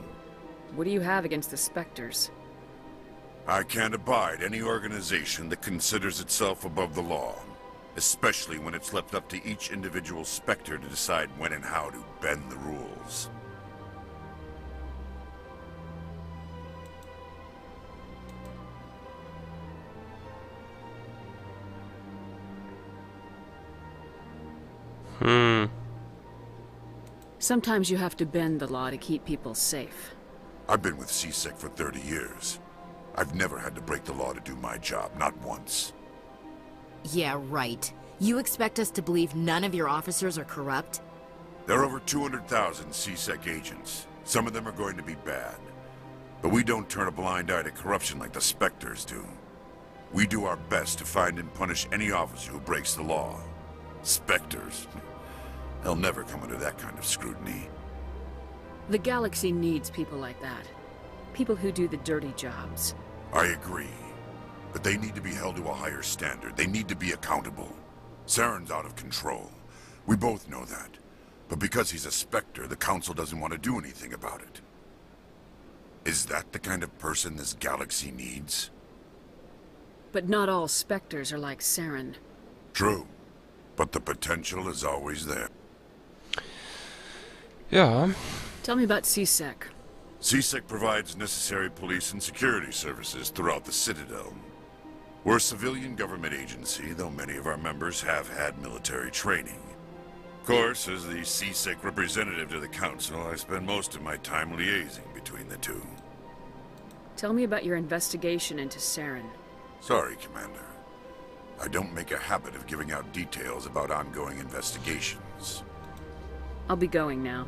What do you have against the Spectres? I can't abide any organization that considers itself above the law. Especially when it's left up to each individual Spectre to decide when and how to bend the rules. Sometimes you have to bend the law to keep people safe. I've been with CSEC for 30 years. I've never had to break the law to do my job, not once. Yeah, right. You expect us to believe none of your officers are corrupt? There are over 200,000 CSEC agents. Some of them are going to be bad. But we don't turn a blind eye to corruption like the Spectres do. We do our best to find and punish any officer who breaks the law. Spectres. They'll never come under that kind of scrutiny. The Galaxy needs people like that. People who do the dirty jobs. I agree. But they need to be held to a higher standard. They need to be accountable. Saren's out of control. We both know that. But because he's a Spectre, the Council doesn't want to do anything about it. Is that the kind of person this Galaxy needs? But not all Spectres are like Saren. True. But the potential is always there. Ja. Tell me about CSEC. CSEC provides necessary police and security services throughout the Citadel. We're a civilian government agency, though many of our members have had military training. Of course, as the CSEC representative to the Council, I spend most of my time liaising between the two. Tell me about your investigation into Saren. Sorry, Commander. I don't make a habit of giving out details about ongoing investigations. I'll be going now.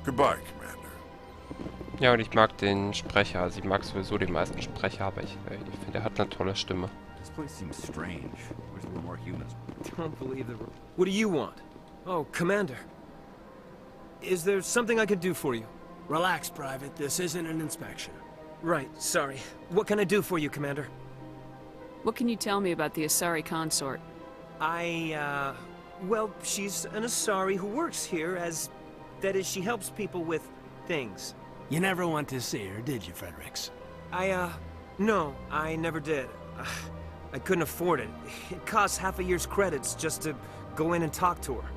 Goodbye, Commander. Ja, und ich mag den Sprecher. Also ich mag sowieso die meisten Sprecher, aber ich finde, er hat eine tolle Stimme. This place seems strange. Wish there were more humans. Don't believe the... What do you want? Oh, Commander. Is there something I can do for you? Relax, Private. This isn't an inspection. Right, sorry. What can I do for you, Commander? What can you tell me about the Asari consort? Well, she's an Asari who works here as... That is, she helps people with things. You never went to see her, did you, Fredericks? No, I never did. I couldn't afford it. It costs half a year's credits just to go in and talk to her.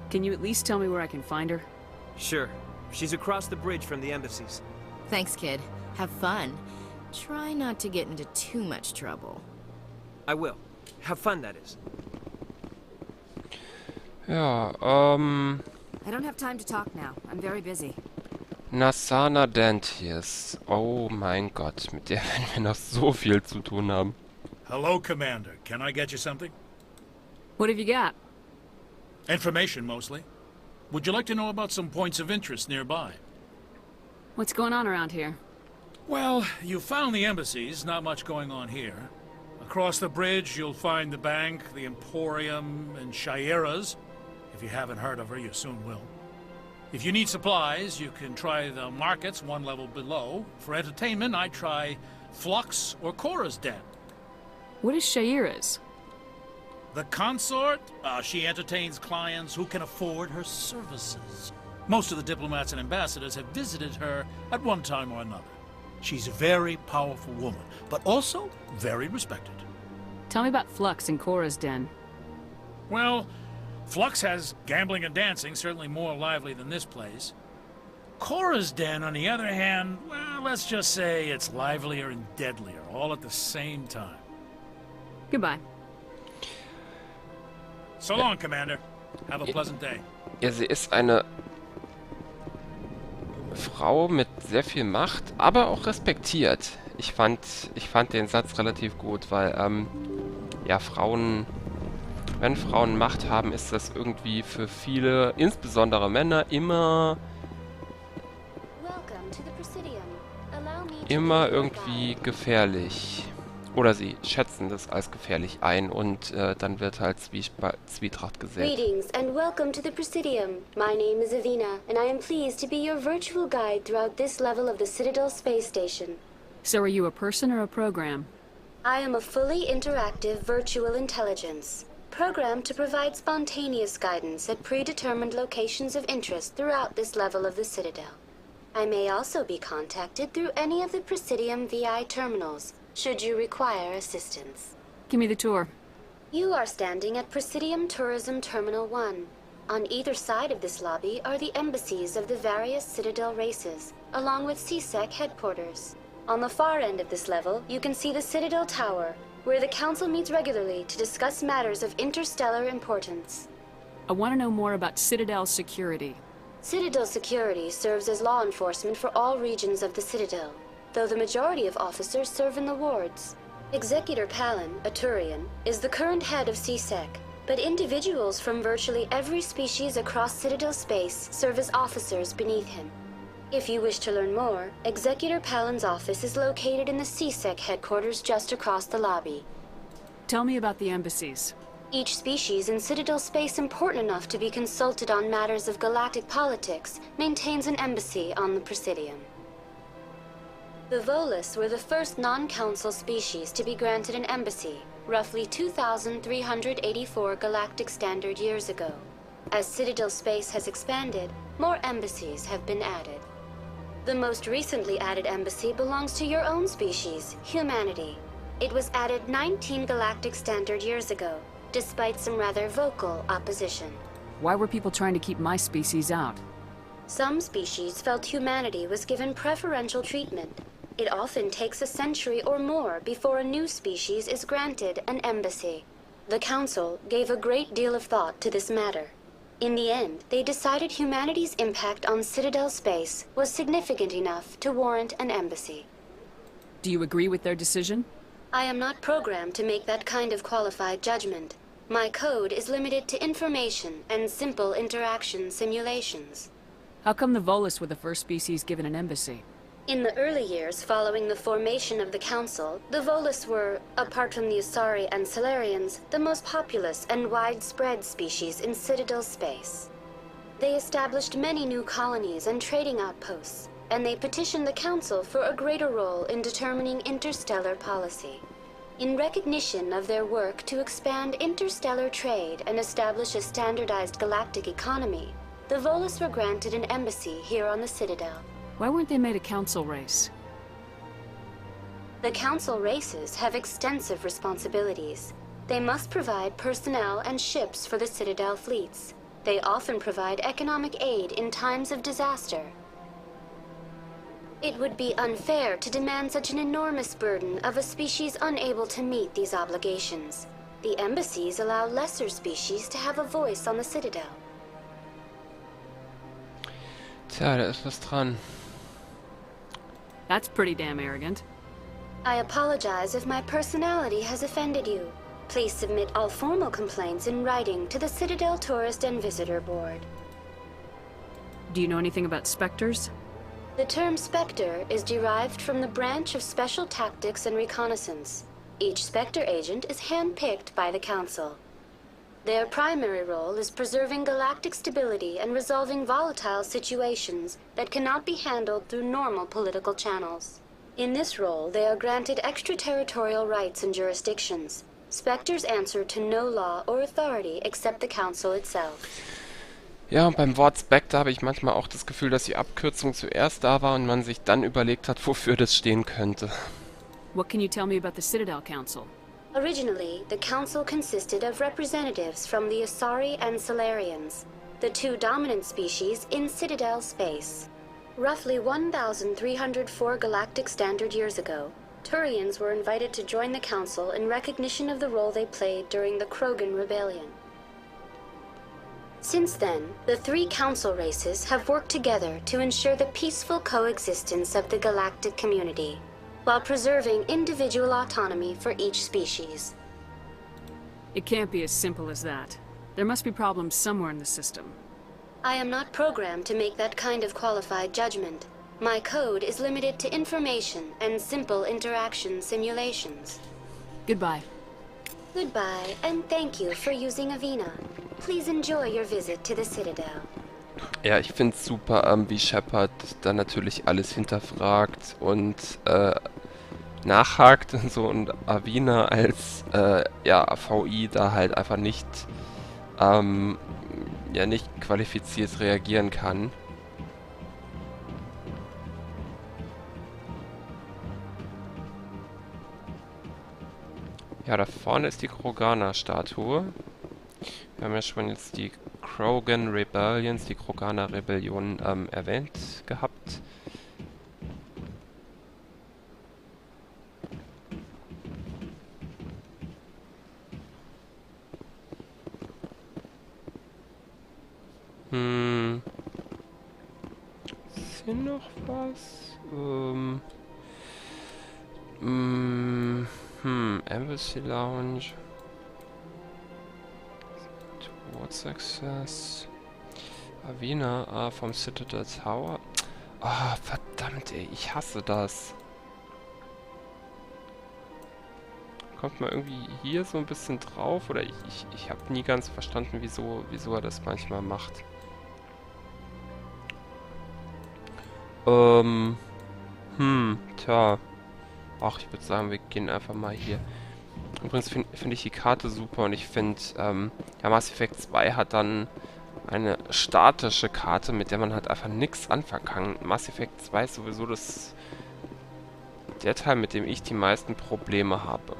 Can you at least tell me where I can find her? Sure. She's across the bridge from the embassies. Thanks, kid. Have fun. Try not to get into too much trouble. I will. Have fun, that is. Ja, I don't have time to talk now. I'm very busy. Nasana Dantius. Oh mein Gott, mit der werden wir noch so viel zu tun haben. Hello, Commander. Can I get you something? What have you got? Information, mostly. Would you like to know about some points of interest nearby? What's going on around here? Well, you found the embassies. Not much going on here. Across the bridge, you'll find the bank, the Emporium, and Shaira's. If you haven't heard of her, you soon will. If you need supplies, you can try the markets one level below. For entertainment, I try Flux or Cora's Den. What is Shaira's? The consort? She entertains clients who can afford her services. Most of the diplomats and ambassadors have visited her at one time or another. She's a very powerful woman, but also very respected. Tell me about Flux and Cora's Den. Well, Flux has gambling and dancing, certainly more lively than this place. Cora's Den, on the other hand, well, let's just say it's livelier and deadlier, all at the same time. Goodbye. So long, Commander. Have a pleasant day. Ja, sie ist eine Frau mit sehr viel Macht, aber auch respektiert. Ich fand den Satz relativ gut, weil, ja, wenn Frauen Macht haben, ist das irgendwie für viele, insbesondere Männer, immer irgendwie gefährlich. Oder sie schätzen das als gefährlich ein und dann wird halt Zwietracht gesät. Greetings and welcome to the Presidium. My name is Avina, and I am pleased to be your virtual guide throughout this level of the Citadel space station. So are you a person or a program? I am a fully interactive virtual intelligence, programmed to provide spontaneous guidance at predetermined locations of interest throughout this level of the Citadel. I may also be contacted through any of the Presidium VI terminals, should you require assistance. Give me the tour. You are standing at Presidium Tourism Terminal 1. On either side of this lobby are the embassies of the various Citadel races, along with CSEC headquarters. On the far end of this level, you can see the Citadel Tower, where the Council meets regularly to discuss matters of interstellar importance. I want to know more about Citadel security. Citadel security serves as law enforcement for all regions of the Citadel, though the majority of officers serve in the wards. Executor Palin, a Turian, is the current head of CSEC, but individuals from virtually every species across Citadel space serve as officers beneath him. If you wish to learn more, Executor Palin's office is located in the CSEC headquarters just across the lobby. Tell me about the embassies. Each species in Citadel space important enough to be consulted on matters of galactic politics maintains an embassy on the Presidium. The Volus were the first non-council species to be granted an embassy, roughly 2,384 galactic standard years ago. As Citadel space has expanded, more embassies have been added. The most recently added embassy belongs to your own species, humanity. It was added 19 galactic standard years ago, despite some rather vocal opposition. Why were people trying to keep my species out? Some species felt humanity was given preferential treatment. It often takes a century or more before a new species is granted an embassy. The Council gave a great deal of thought to this matter. In the end, they decided humanity's impact on Citadel space was significant enough to warrant an embassy. Do you agree with their decision? I am not programmed to make that kind of qualified judgment. My code is limited to information and simple interaction simulations. How come the Volus were the first species given an embassy? In the early years following the formation of the Council, the Volus were, apart from the Asari and Solarians, the most populous and widespread species in Citadel space. They established many new colonies and trading outposts, and they petitioned the Council for a greater role in determining interstellar policy. In recognition of their work to expand interstellar trade and establish a standardized galactic economy, the Volus were granted an embassy here on the Citadel. Why weren't they made a council race? The council races have extensive responsibilities. They must provide personnel and ships for the Citadel fleets. They often provide economic aid in times of disaster. It would be unfair to demand such an enormous burden of a species unable to meet these obligations. The embassies allow lesser species to have a voice on the Citadel. Tja, da ist was dran. That's pretty damn arrogant. I apologize if my personality has offended you. Please submit all formal complaints in writing to the Citadel Tourist and Visitor Board. Do you know anything about specters? The term Spectre is derived from the branch of Special Tactics and Reconnaissance. Each Spectre agent is handpicked by the Council. Their primary role is preserving galactic stability and resolving volatile situations that cannot be handled through normal political channels. In this role, they are granted extraterritorial rights and jurisdictions. Spectres answer to no law or authority except the Council itself. Ja, und beim Wort Spectre habe ich manchmal auch das Gefühl, dass die Abkürzung zuerst da war und man sich dann überlegt hat, wofür das stehen könnte. What can you tell me about the Citadel Council? Originally, the Council consisted of representatives from the Asari and Solarians, the two dominant species in Citadel space. Roughly 1,304 galactic standard years ago, Turians were invited to join the Council in recognition of the role they played during the Krogan Rebellion. Since then, the three Council races have worked together to ensure the peaceful coexistence of the galactic community, while preserving individual autonomy for each species. It can't be as simple as that. There must be problems somewhere in the system. I am not programmed to make that kind of qualified judgment. My code is limited to information and simple interaction simulations. Goodbye. Goodbye, and thank you for using Avina. Please enjoy your visit to the Citadel. Ja, ich finde es super, wie Shepard da natürlich alles hinterfragt und nachhakt und so, und Avina als ja, VI da halt einfach nicht ja, nicht qualifiziert reagieren kann. Ja, da vorne ist die Kroganer-Statue. Wir haben ja schon jetzt die Krogan Rebellions, die Kroganer-Rebellion erwähnt gehabt. Ist hier noch was? Embassy Lounge. Towards Access. Avina, vom Citadel Tower. Ah, verdammt, ey, ich hasse das. Kommt man irgendwie hier so ein bisschen drauf? Oder ich habe nie ganz verstanden, wieso er das manchmal macht. Tja. Ach, ich würde sagen, wir gehen einfach mal hier. Übrigens finde ich die Karte super, und ich finde, ja, Mass Effect 2 hat dann eine statische Karte, mit der man halt einfach nichts anfangen kann. Mass Effect 2 ist sowieso der Teil, mit dem ich die meisten Probleme habe.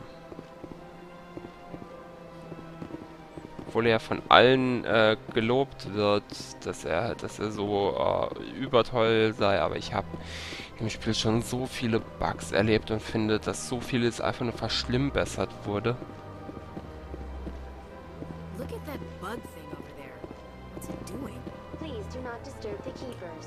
Obwohl er ja von allen gelobt wird, dass er so übertoll sei, aber ich habe im Spiel schon so viele Bugs erlebt und finde, dass so vieles einfach nur verschlimmbessert wurde. Look at that bug thing over there. What's it doing? Please do not disturb the keepers.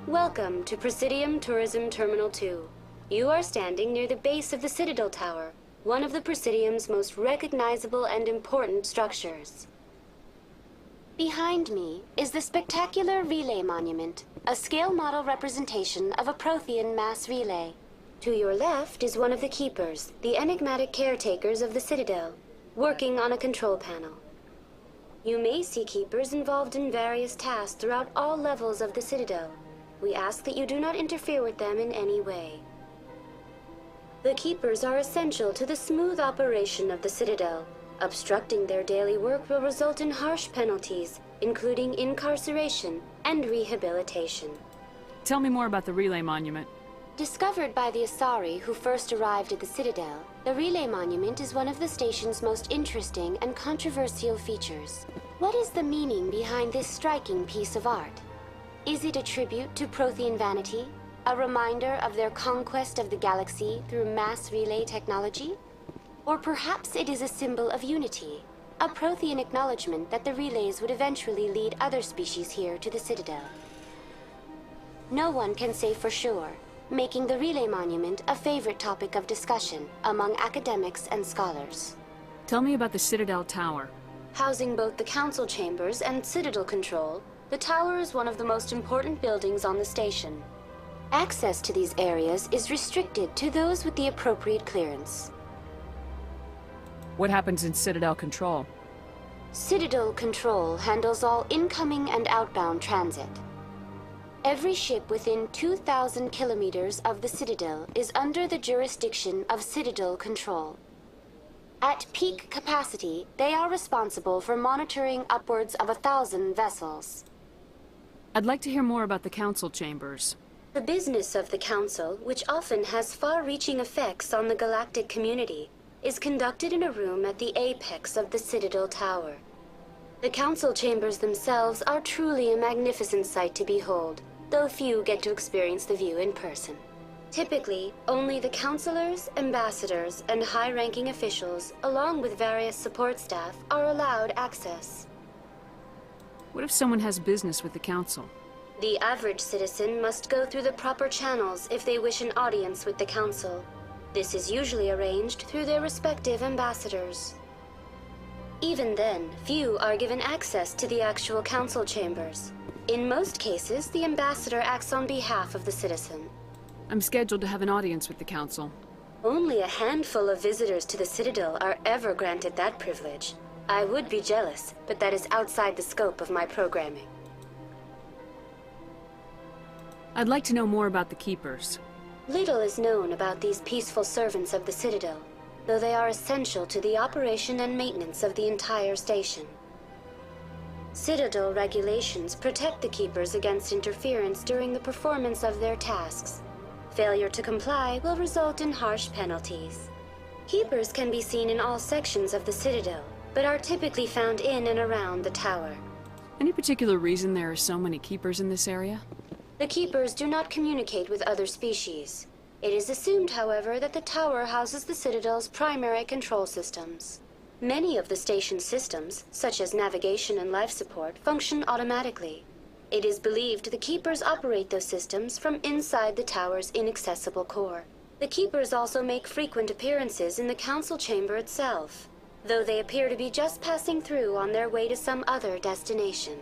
Welcome to Presidium Tourism Terminal 2. You are standing near the base of the Citadel Tower, one of the Presidium's most recognizable and important structures. Behind me is the spectacular relay monument, a scale model representation of a Prothean mass relay. To your left is one of the keepers, the enigmatic caretakers of the Citadel, working on a control panel. You may see keepers involved in various tasks throughout all levels of the Citadel. We ask that you do not interfere with them in any way. The keepers are essential to the smooth operation of the Citadel. Obstructing their daily work will result in harsh penalties, including incarceration and rehabilitation. Tell me more about the relay monument. Discovered by the Asari who first arrived at the Citadel, the relay monument is one of the station's most interesting and controversial features. What is the meaning behind this striking piece of art? Is it a tribute to Prothean vanity? A reminder of their conquest of the Galaxie through mass relay technology? Or perhaps it is a symbol of unity, a Prothean acknowledgement that the relays would eventually lead other species here to the Citadel. No one can say for sure, making the relay monument a favorite topic of discussion among academics and scholars. Tell me about the Citadel Tower. Housing both the council chambers and Citadel control, the tower is one of the most important buildings on the station. Access to these areas is restricted to those with the appropriate clearance. What happens in Citadel control? Citadel control handles all incoming and outbound transit. Every ship within 2,000 kilometers of the Citadel is under the jurisdiction of Citadel control. At peak capacity, they are responsible for monitoring upwards of 1,000 vessels. I'd like to hear more about the council chambers. The business of the Council, which often has far-reaching effects on the galactic community, is conducted in a room at the apex of the Citadel Tower. The Council chambers themselves are truly a magnificent sight to behold, though few get to experience the view in person. Typically, only the councilors, ambassadors, and high-ranking officials, along with various support staff, are allowed access. What if someone has business with the Council? The average citizen must go through the proper channels if they wish an audience with the Council. This is usually arranged through their respective ambassadors. Even then, few are given access to the actual Council chambers. In most cases, the ambassador acts on behalf of the citizen. I'm scheduled to have an audience with the Council. Only a handful of visitors to the Citadel are ever granted that privilege. I would be jealous, but that is outside the scope of my programming. I'd like to know more about the Keepers. Little is known about these peaceful servants of the Citadel, though they are essential to the operation and maintenance of the entire station. Citadel regulations protect the Keepers against interference during the performance of their tasks. Failure to comply will result in harsh penalties. Keepers can be seen in all sections of the Citadel, but are typically found in and around the tower. Any particular reason there are so many Keepers in this area? The Keepers do not communicate with other species. It is assumed, however, that the tower houses the Citadel's primary control systems. Many of the station's systems, such as navigation and life support, function automatically. It is believed the Keepers operate those systems from inside the tower's inaccessible core. The Keepers also make frequent appearances in the Council chamber itself, though they appear to be just passing through on their way to some other destination.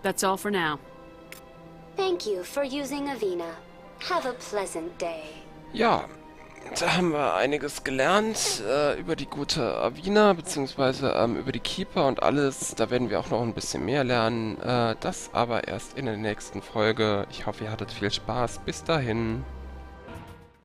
That's all for now. Thank you for using Avina. Have a pleasant day. Ja, da haben wir einiges gelernt über die gute Avina, beziehungsweise über die Keeper und alles. Da werden wir auch noch ein bisschen mehr lernen. Das aber erst in der nächsten Folge. Ich hoffe, ihr hattet viel Spaß. Bis dahin.